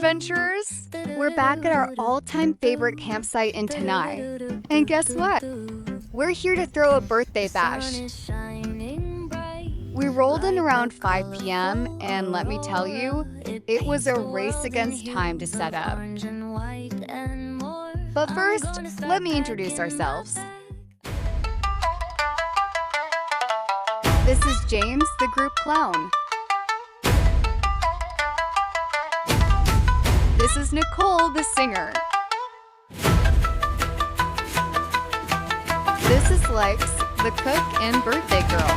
adventurers! We're back at our all-time favorite campsite in Tanay. And guess what? We're here to throw a birthday bash. We rolled in around 5 p.m. and let me tell you, it was a race against time to set up. But first, let me introduce ourselves. This is James, the group clown. This is Nicole, the singer. This is Lex, the cook and birthday girl.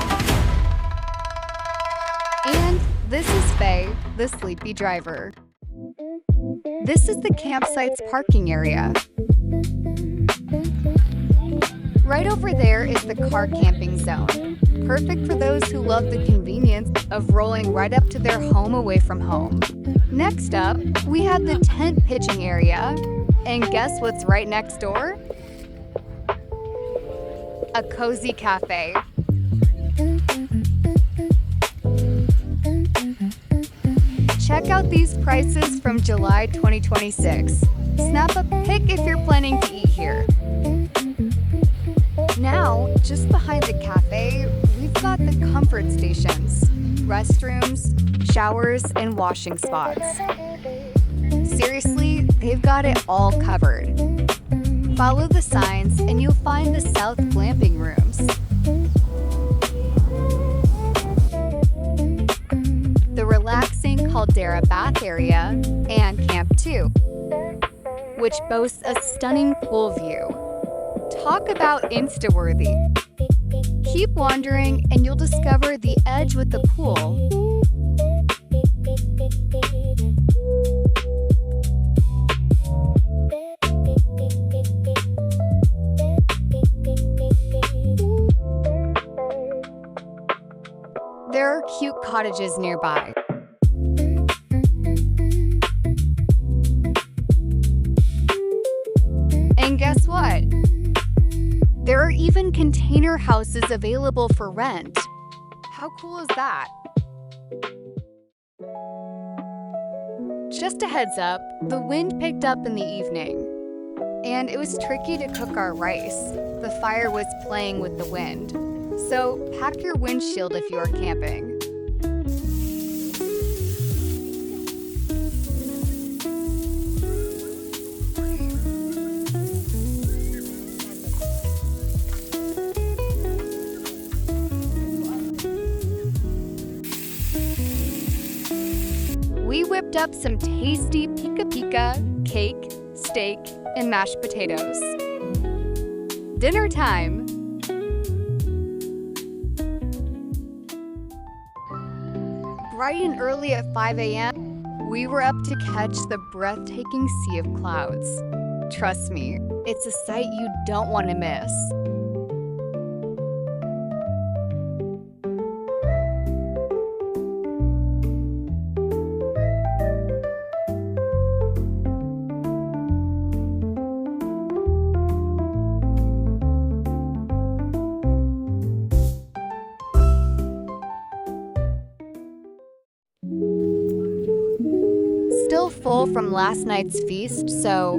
And this is Faye, the sleepy driver. This is the campsite's parking area. Right over there is the car camping zone, perfect for those who love the convenience of rolling right up to their home away from home. Next up, we have the tent pitching area, and guess what's right next door? A cozy cafe. Check out these prices from July 2026. Snap a pic if you're planning to eat here. Now, just behind the cafe, we've got the comfort stations, restrooms, showers, and washing spots. Seriously, they've got it all covered. Follow the signs and you'll find the South glamping rooms. The relaxing Caldera bath area, and Camp 2, which boasts a stunning pool view. Talk about Insta-worthy. Keep wandering and you'll discover the edge with the pool. There are cute cottages nearby. And guess what? There are even container houses available for rent. How cool is that? Just a heads up, the wind picked up in the evening, and it was tricky to cook our rice. The fire was playing with the wind. So pack your windshield if you are camping. We whipped up some tasty pika-pika, cake, steak, and mashed potatoes. Dinner time! Bright and early at 5 a.m., we were up to catch the breathtaking sea of clouds. Trust me, it's a sight you don't want to miss. Still full from last night's feast, so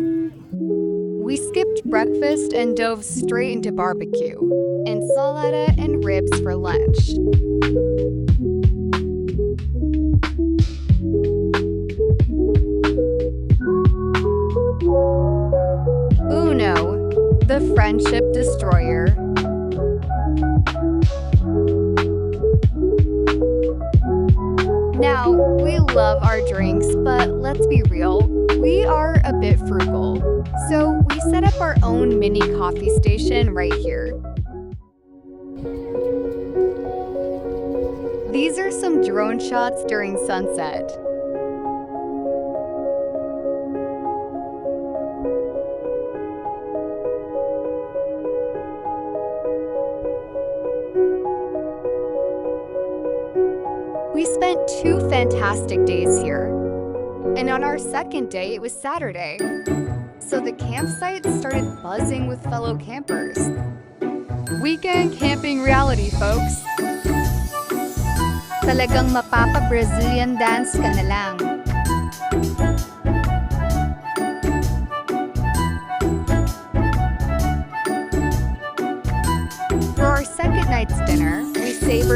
we skipped breakfast and dove straight into barbecue, ensalada and ribs for lunch. Uno, the friendship destroyer. Now, we love our drinks, but let's be real, we are a bit frugal. So we set up our own mini coffee station right here. These are some drone shots during sunset. We spent 2 fantastic days here, and on our second day it was Saturday, so the campsite started buzzing with fellow campers. Weekend camping reality, folks! Talagang mapapa-Brazilian dance ka na lang.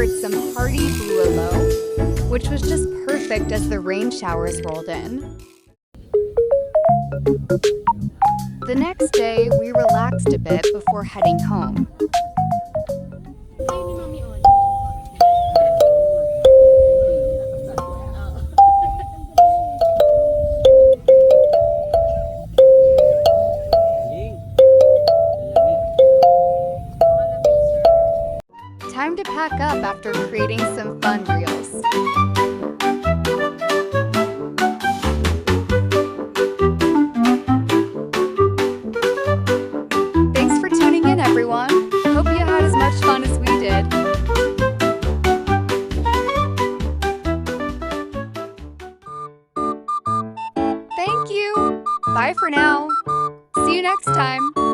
ordered some hearty bouillot, which was just perfect as the rain showers rolled in. The next day, we relaxed a bit before heading home. Time to pack up after creating some fun reels. Thanks for tuning in, everyone. Hope you had as much fun as we did. Thank you. Bye for now. See you next time.